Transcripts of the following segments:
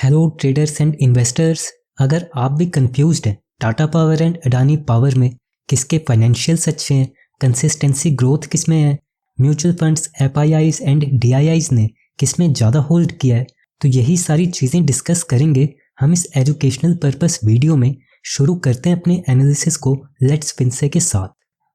Hello traders and investors, अगर आप भी कंफ्यूज्ड हैं Tata Power and Adani power में किसके फाइनेंशियल्स अच्छे हैं, कंसिस्टेंसी ग्रोथ किस में है, mutual funds FIIs and DIIs ने किस में ज़्यादा होल्ड किया है, तो यही सारी चीज़ें डिस्कस करेंगे हम इस एजुकेशनल पर्पस वीडियो में। शुरू करते हैं अपने एनालिसिस को लेट्स फिनसे के साथ।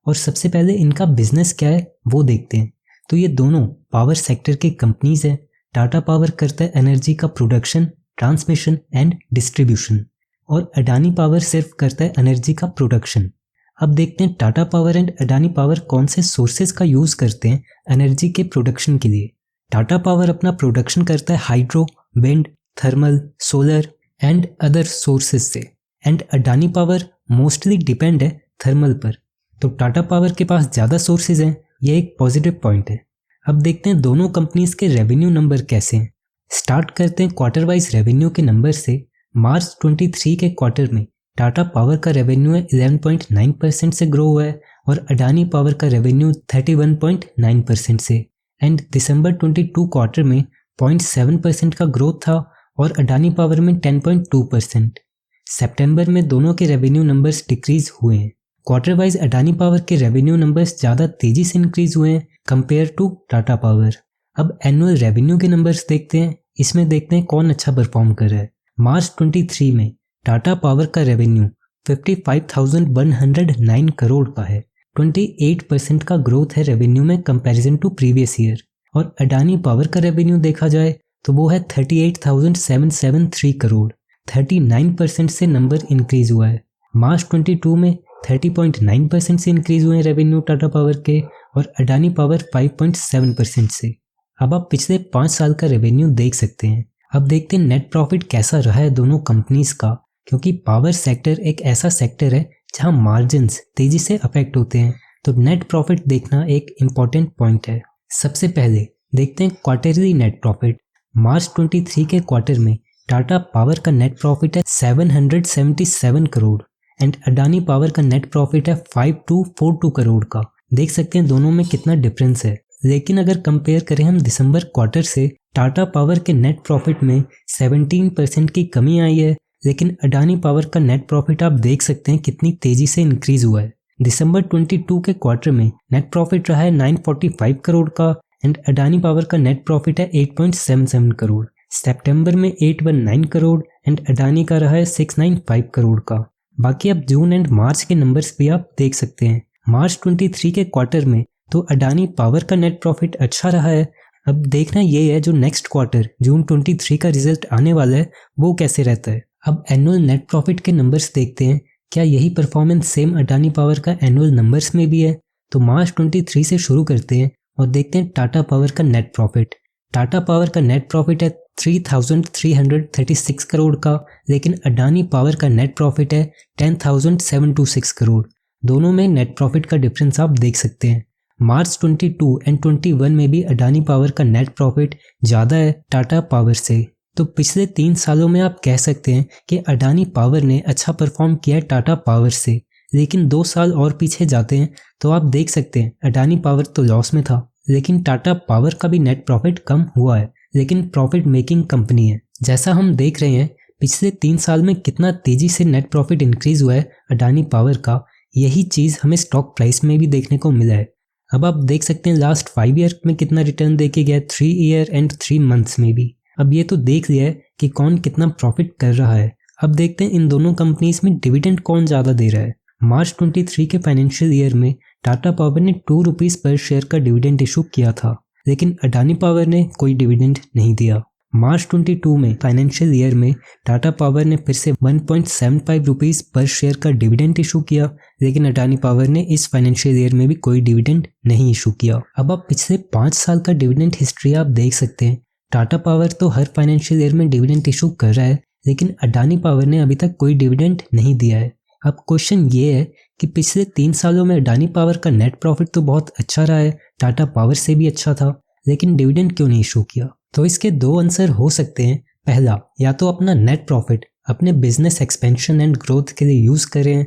और सबसे पहले इनका बिजनेस क्या है वो देखते हैं। तो ये दोनों पावर सेक्टर के कंपनीज हैं। टाटा पावर करता है एनर्जी का प्रोडक्शन, ट्रांसमिशन एंड डिस्ट्रीब्यूशन, और अडानी पावर सिर्फ करता है एनर्जी का प्रोडक्शन। अब देखते हैं Tata Power and Adani power कौन से सोर्सेज का यूज करते हैं एनर्जी के प्रोडक्शन के लिए। टाटा पावर अपना प्रोडक्शन करता है hydro, wind, thermal, solar and other sources से, and Adani power mostly depend है थर्मल पर। तो टाटा पावर के पास ज़्यादा सोर्सेज हैं, ये एक पॉजिटिव पॉइंट है। अब देखते हैं दोनों कंपनीज के रेवेन्यू नंबर कैसे हैं। स्टार्ट करते हैं क्वार्टर वाइज रेवेन्यू के नंबर से। मार्च 23 के क्वार्टर में टाटा पावर का रेवेन्यू है 11.9% से ग्रो हुआ है, और अडानी पावर का रेवेन्यू 31.9% से। एंड दिसंबर 22 क्वार्टर में 0.7% का ग्रोथ था, और अडानी पावर में 10.2%। सितंबर में दोनों के रेवेन्यू नंबर्स डिक्रीज हुए हैं। क्वार्टर वाइज अडानी पावर के रेवेन्यू नंबर्स ज़्यादा तेजी से इंक्रीज हुए हैं कंपेयर टू टाटा पावर। अब एनुअल रेवेन्यू के नंबर्स देखते हैं। इसमें देखते हैं कौन अच्छा परफॉर्म कर रहा है। मार्च 23 में टाटा पावर का रेवेन्यू 55,109 करोड़ का है। 28% का ग्रोथ है रेवेन्यू में कंपैरिजन टू प्रीवियस ईयर। और अडानी पावर का रेवेन्यू देखा जाए तो वो है 38,773 करोड़। 39% से नंबर इंक्रीज हुआ है। मार्च 22 में 30.9% से इंक्रीज हुए हैं रेवेन्यू टाटा पावर के, और अडानी पावर 5.7% से। अब आप पिछले 5 साल का रेवेन्यू देख सकते हैं। अब देखते हैं नेट प्रॉफिट कैसा रहा है दोनों कंपनीज का, क्योंकि पावर सेक्टर एक ऐसा सेक्टर है जहां मार्जिन्स तेजी से अफेक्ट होते हैं। तो नेट प्रॉफिट देखना एक इम्पॉर्टेंट पॉइंट है। सबसे पहले देखते हैं क्वार्टरली नेट प्रॉफिट। मार्च 23 के क्वार्टर में टाटा पावर का नेट प्रॉफिट है 777 करोड़, एंड अडानी पावर का नेट प्रॉफिट है 5242 करोड़ का। देख सकते हैं दोनों में कितना डिफरेंस है। लेकिन अगर कंपेयर करें हम दिसंबर क्वार्टर से, टाटा पावर के नेट प्रॉफिट में 17% की कमी आई है, लेकिन अडानी पावर का नेट प्रॉफिट आप देख सकते हैं कितनी तेजी से इंक्रीज हुआ है। दिसंबर 22 के क्वार्टर में नेट प्रॉफिट रहा है 945 करोड़ का, एंड अडानी पावर का नेट प्रॉफिट है 8.77 करोड़। सितंबर में 819 करोड़ एंड अडानी का रहा है 695 करोड़ का। बाकी अब जून एंड मार्च के नंबर्स भी आप देख सकते हैं। मार्च 23 के क्वार्टर में तो अडानी पावर का नेट प्रॉफिट अच्छा रहा है। अब देखना ये है जो नेक्स्ट क्वार्टर जून 23 का रिजल्ट आने वाला है वो कैसे रहता है। अब एनुअल नेट प्रॉफिट के नंबर्स देखते हैं, क्या यही परफॉर्मेंस सेम अडानी पावर का एनुअल नंबर्स में भी है। तो मार्च 23 से शुरू करते हैं और देखते हैं टाटा पावर का नेट प्रॉफिट। टाटा पावर का नेट प्रॉफिट है 3,336 करोड़ का, लेकिन अडानी पावर का नेट प्रॉफिट है 10,726 करोड़। दोनों में नेट प्रॉफिट का डिफरेंस आप देख सकते हैं। मार्च 22 एंड 21 में भी अडानी पावर का नेट प्रॉफिट ज़्यादा है टाटा पावर से। तो पिछले 3 सालों में आप कह सकते हैं कि अडानी पावर ने अच्छा परफॉर्म किया है टाटा पावर से। लेकिन 2 साल और पीछे जाते हैं तो आप देख सकते हैं अडानी पावर तो लॉस में था, लेकिन टाटा पावर का भी नेट प्रॉफिट कम हुआ है, लेकिन प्रॉफिट मेकिंग कंपनी है। जैसा हम देख रहे हैं पिछले 3 साल में कितना तेजी से नेट प्रॉफिट इंक्रीज हुआ है अडानी पावर का, यही चीज़ हमें स्टॉक प्राइस में भी देखने को मिला है। अब आप देख सकते हैं लास्ट 5 ईयर में कितना रिटर्न देके गया है, 3 ईयर एंड 3 मंथ्स में भी। अब ये तो देख लिया है कि कौन कितना प्रॉफिट कर रहा है। अब देखते हैं इन दोनों कंपनीज में डिविडेंड कौन ज़्यादा दे रहा है। मार्च 23 के फाइनेंशियल ईयर में टाटा पावर ने 2 रुपीज़ पर शेयर का डिविडेंड इशू किया था, लेकिन अडानी पावर ने कोई डिविडेंड नहीं दिया। मार्च 22 में फाइनेंशियल ईयर में टाटा पावर ने फिर से 1.75 रुपीज़ पर शेयर का डिविडेंड इशू किया, लेकिन अडानी पावर ने इस फाइनेंशियल ईयर में भी कोई डिविडेंड नहीं इशू किया। अब आप पिछले 5 साल का डिविडेंड हिस्ट्री आप देख सकते हैं। टाटा पावर तो हर फाइनेंशियल ईयर में डिविडेंड इशू कर रहा है, लेकिन अडानी पावर ने अभी तक कोई डिविडेंड नहीं दिया है। अब क्वेश्चन ये है कि पिछले 3 सालों में अडानी पावर का नेट प्रॉफिट तो बहुत अच्छा रहा है, टाटा पावर से भी अच्छा था, लेकिन डिविडेंड क्यों नहीं इशू किया। तो इसके 2 आंसर हो सकते हैं। पहला, या तो अपना नेट प्रॉफिट अपने बिजनेस एक्सपेंशन एंड ग्रोथ के लिए यूज़ करें।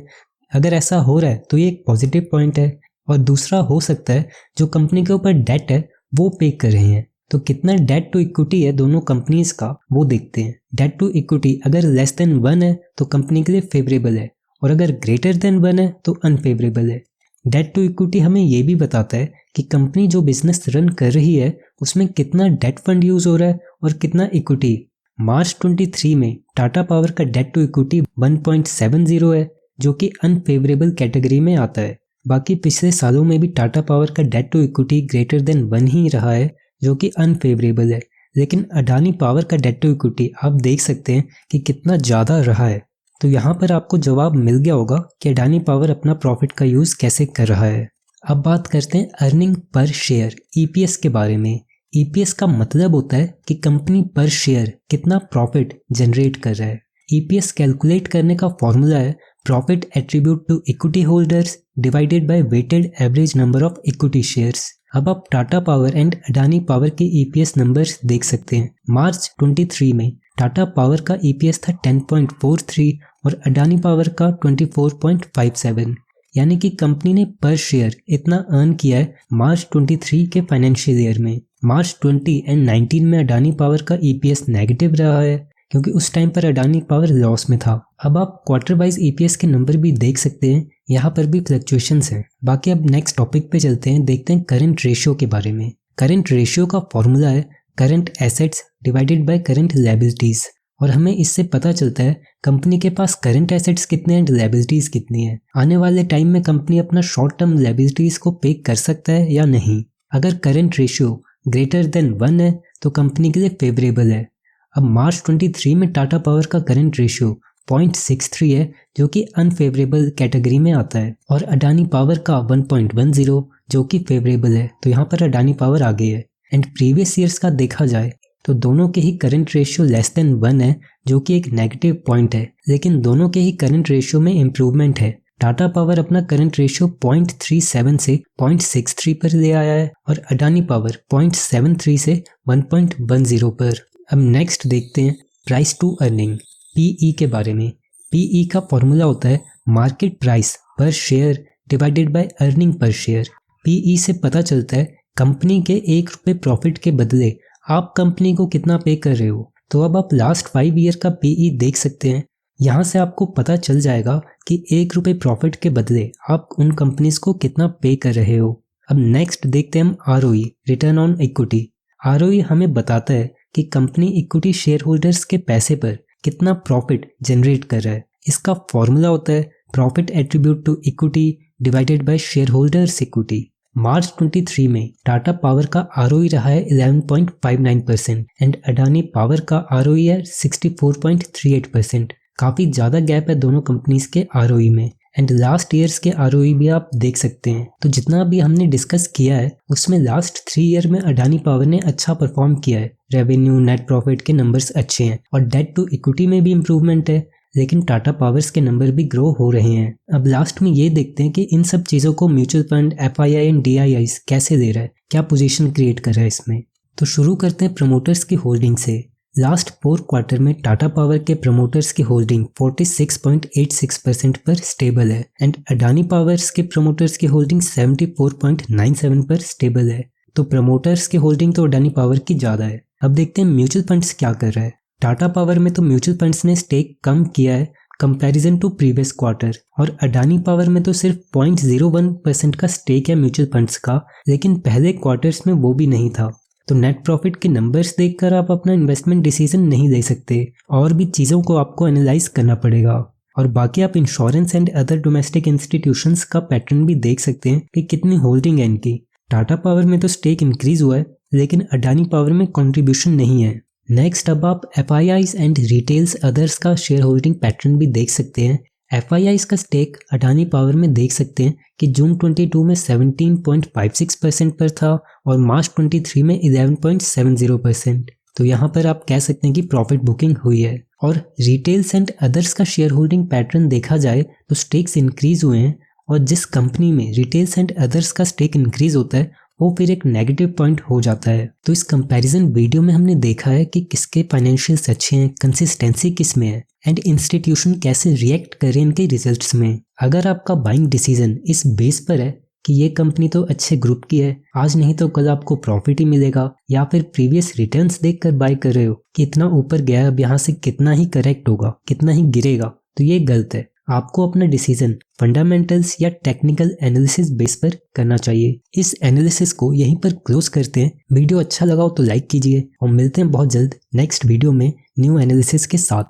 अगर ऐसा हो रहा है तो ये एक पॉजिटिव पॉइंट है। और दूसरा हो सकता है जो कंपनी के ऊपर डेट है वो पे कर रहे हैं, तो कितना डेट टू इक्विटी है दोनों कंपनीज का वो देखते हैं। डेट टू इक्विटी अगर लेस देन 1 है तो कंपनी के लिए फेवरेबल है, और अगर ग्रेटर देन 1 है तो अनफेवरेबल है। डेट टू इक्विटी हमें ये भी बताता है कि कंपनी जो बिजनेस रन कर रही है उसमें कितना डेट फंड यूज हो रहा है और कितना इक्विटी। मार्च 23 में टाटा पावर का डेट टू इक्विटी 1.70 है, जो कि अनफेवरेबल कैटेगरी में आता है। बाकी पिछले सालों में भी टाटा पावर का debt to equity greater than 1 ही रहा है, जो कि अनफेवरेबल है। लेकिन अडानी पावर का डेट टू इक्विटी आप देख सकते हैं कि कितना ज़्यादा रहा है। तो यहाँ पर आपको जवाब मिल गया होगा कि अडानी पावर अपना प्रॉफिट का यूज़ कैसे कर रहा है। अब बात करते हैं अर्निंग पर शेयर EPS के बारे में। EPS का मतलब होता है कि कंपनी पर शेयर कितना प्रॉफिट जनरेट कर रहा है। EPS कैलकुलेट करने का फॉर्मूला है profit attribute to equity holders divided by weighted average number of equity shares. अब आप Tata Power and Adani Power के EPS नंबर्स देख सकते हैं। मार्च 23 में टाटा पावर का EPS था 10.43 और अडानी पावर का 24.57, यानी कि कंपनी ने पर शेयर इतना अर्न किया है मार्च 23 के फाइनेंशियल ईयर में। मार्च 20 एंड 19 में अडानी पावर का EPS नेगेटिव रहा है, क्योंकि उस टाइम पर अडानी पावर लॉस में था। अब आप क्वार्टर वाइज EPS के नंबर भी देख सकते हैं, यहाँ पर भी फ्लक्चुएशंस हैं। बाकी अब नेक्स्ट टॉपिक पे चलते हैं, देखते हैं करंट रेशियो के बारे में। करंट रेशियो का फॉर्मूला है current assets divided by current liabilities, और हमें इससे पता चलता है कंपनी के पास करंट एसेट्स कितने एंड लायबिलिटीज कितनी है। आने वाले टाइम में कंपनी अपना शॉर्ट टर्म लायबिलिटीज को पे कर सकता है या नहीं। अगर करंट रेशियो ग्रेटर देन 1 है तो कंपनी के लिए फेवरेबल है। अब मार्च 23 में टाटा पावर का करंट रेशियो 0.63 है, जो कि अनफेवरेबल कैटेगरी में आता है, और अडानी पावर का 1.10 जो कि फेवरेबल है। तो यहाँ पर अडानी पावर आगे है। एंड प्रीवियस ईयर्स का देखा जाए तो दोनों के ही करंट रेशियो लेस देन 1 है, जो कि एक नेगेटिव पॉइंट है, लेकिन दोनों के ही करंट रेशियो में इंप्रूवमेंट है। टाटा पावर अपना करंट रेशियो 0.37 से 0.63 पर ले आया है, और अडानी पावर 0.73 से 1.10 पर। अब नेक्स्ट देखते हैं प्राइस टू अर्निंग PE के बारे में। PE का फॉर्मूला होता है मार्केट प्राइस पर share divided by earning per share. PE से पता चलता है कंपनी के 1 रुपये प्रॉफिट के बदले आप कंपनी को कितना पे कर रहे हो। तो अब आप लास्ट 5 ईयर का PE देख सकते हैं। यहाँ से आपको पता चल जाएगा कि 1 रुपये प्रॉफिट के बदले आप उन कंपनीज को कितना पे कर रहे हो। अब नेक्स्ट देखते हैं हम ROE return on equity. ROE हमें बताता है कि कंपनी इक्विटी शेयर होल्डर्स के पैसे पर कितना प्रॉफिट जनरेट कर रहा है। इसका फॉर्मूला होता है profit attribute to equity divided by share holders equity. March 23 में टाटा पावर का ROE रहा है 11.59% एंड अडानी पावर का ROE है 64.38%। काफी ज्यादा गैप है दोनों कंपनीज के ROE में। एंड लास्ट ईयर्स के ROE भी आप देख सकते हैं। तो जितना भी हमने डिस्कस किया है उसमें लास्ट 3 ईयर में अडानी पावर ने अच्छा परफॉर्म किया है। रेवेन्यू नेट प्रॉफिट के नंबर्स अच्छे हैं और डेट टू इक्विटी में भी इंप्रूवमेंट है, लेकिन टाटा पावर्स के नंबर भी ग्रो हो रहे हैं। अब लास्ट में ये देखते हैं कि इन सब चीज़ों को mutual fund FII and DIIs कैसे दे रहा है, क्या पोजीशन क्रिएट कर रहा है इसमें। तो शुरू करते हैं प्रमोटर्स की होल्डिंग से। लास्ट 4 क्वार्टर में टाटा पावर के प्रमोटर्स की होल्डिंग 46.86% पर स्टेबल है एंड अडानी पावर्स के प्रमोटर्स की होल्डिंग 74.97 पर स्टेबल है। तो प्रमोटर्स की होल्डिंग तो अडानी पावर की ज़्यादा है। अब देखते हैं म्यूचुअल फंड्स क्या कर रहा है। टाटा पावर में तो म्यूचुअल फंड्स ने स्टेक कम किया है कंपैरिजन टू प्रीवियस क्वार्टर, और अडानी पावर में तो सिर्फ 0.01% का स्टेक है म्यूचुअल फंड्स का, लेकिन पहले क्वार्टर्स में वो भी नहीं था। तो नेट प्रॉफिट के नंबर्स देखकर आप अपना इन्वेस्टमेंट डिसीजन नहीं ले सकते, और भी चीज़ों को आपको एनालाइज करना पड़ेगा। और बाकी आप insurance and other domestic institutions का पैटर्न भी देख सकते हैं कि कितनी होल्डिंग है इनकी। टाटा पावर में तो स्टेक इंक्रीज हुआ है, लेकिन अडानी पावर में कंट्रीब्यूशन नहीं है। नेक्स्ट अब आप FIIs एंड रिटेल्स अदर्स का शेयर होल्डिंग पैटर्न भी देख सकते हैं। FIIs का स्टेक अडानी पावर में देख सकते हैं कि जून 22 में 17.56% पर था और मार्च 23 में 11.70%। तो यहाँ पर आप कह सकते हैं कि प्रॉफिट बुकिंग हुई है। और रिटेल्स एंड अदर्स का शेयर होल्डिंग पैटर्न देखा जाए तो स्टेक्स इंक्रीज हुए हैं, और जिस कंपनी में रिटेल्स एंड अदर्स का स्टेक इंक्रीज होता है वो फिर एक नेगेटिव पॉइंट हो जाता है। तो इस कंपैरिजन वीडियो में हमने देखा है कि किसके फाइनेंशियल्स अच्छे हैं, कंसिस्टेंसी किस में है एंड इंस्टीट्यूशन कैसे रिएक्ट करें इनके रिजल्ट्स में। अगर आपका बाइंग डिसीजन इस बेस पर है कि ये कंपनी तो अच्छे ग्रुप की है, आज नहीं तो कल आपको प्रॉफिट ही मिलेगा, या फिर प्रीवियस रिटर्न्स देखकर बाय कर रहे हो कि इतना ऊपर गया, अब यहाँ से कितना ही करेक्ट होगा, कितना ही गिरेगा, तो ये गलत है। आपको अपना डिसीजन फंडामेंटल्स या टेक्निकल एनालिसिस बेस पर करना चाहिए। इस एनालिसिस को यहीं पर क्लोज करते हैं। वीडियो अच्छा लगा हो तो लाइक कीजिए और मिलते हैं बहुत जल्द नेक्स्ट वीडियो में न्यू एनालिसिस के साथ।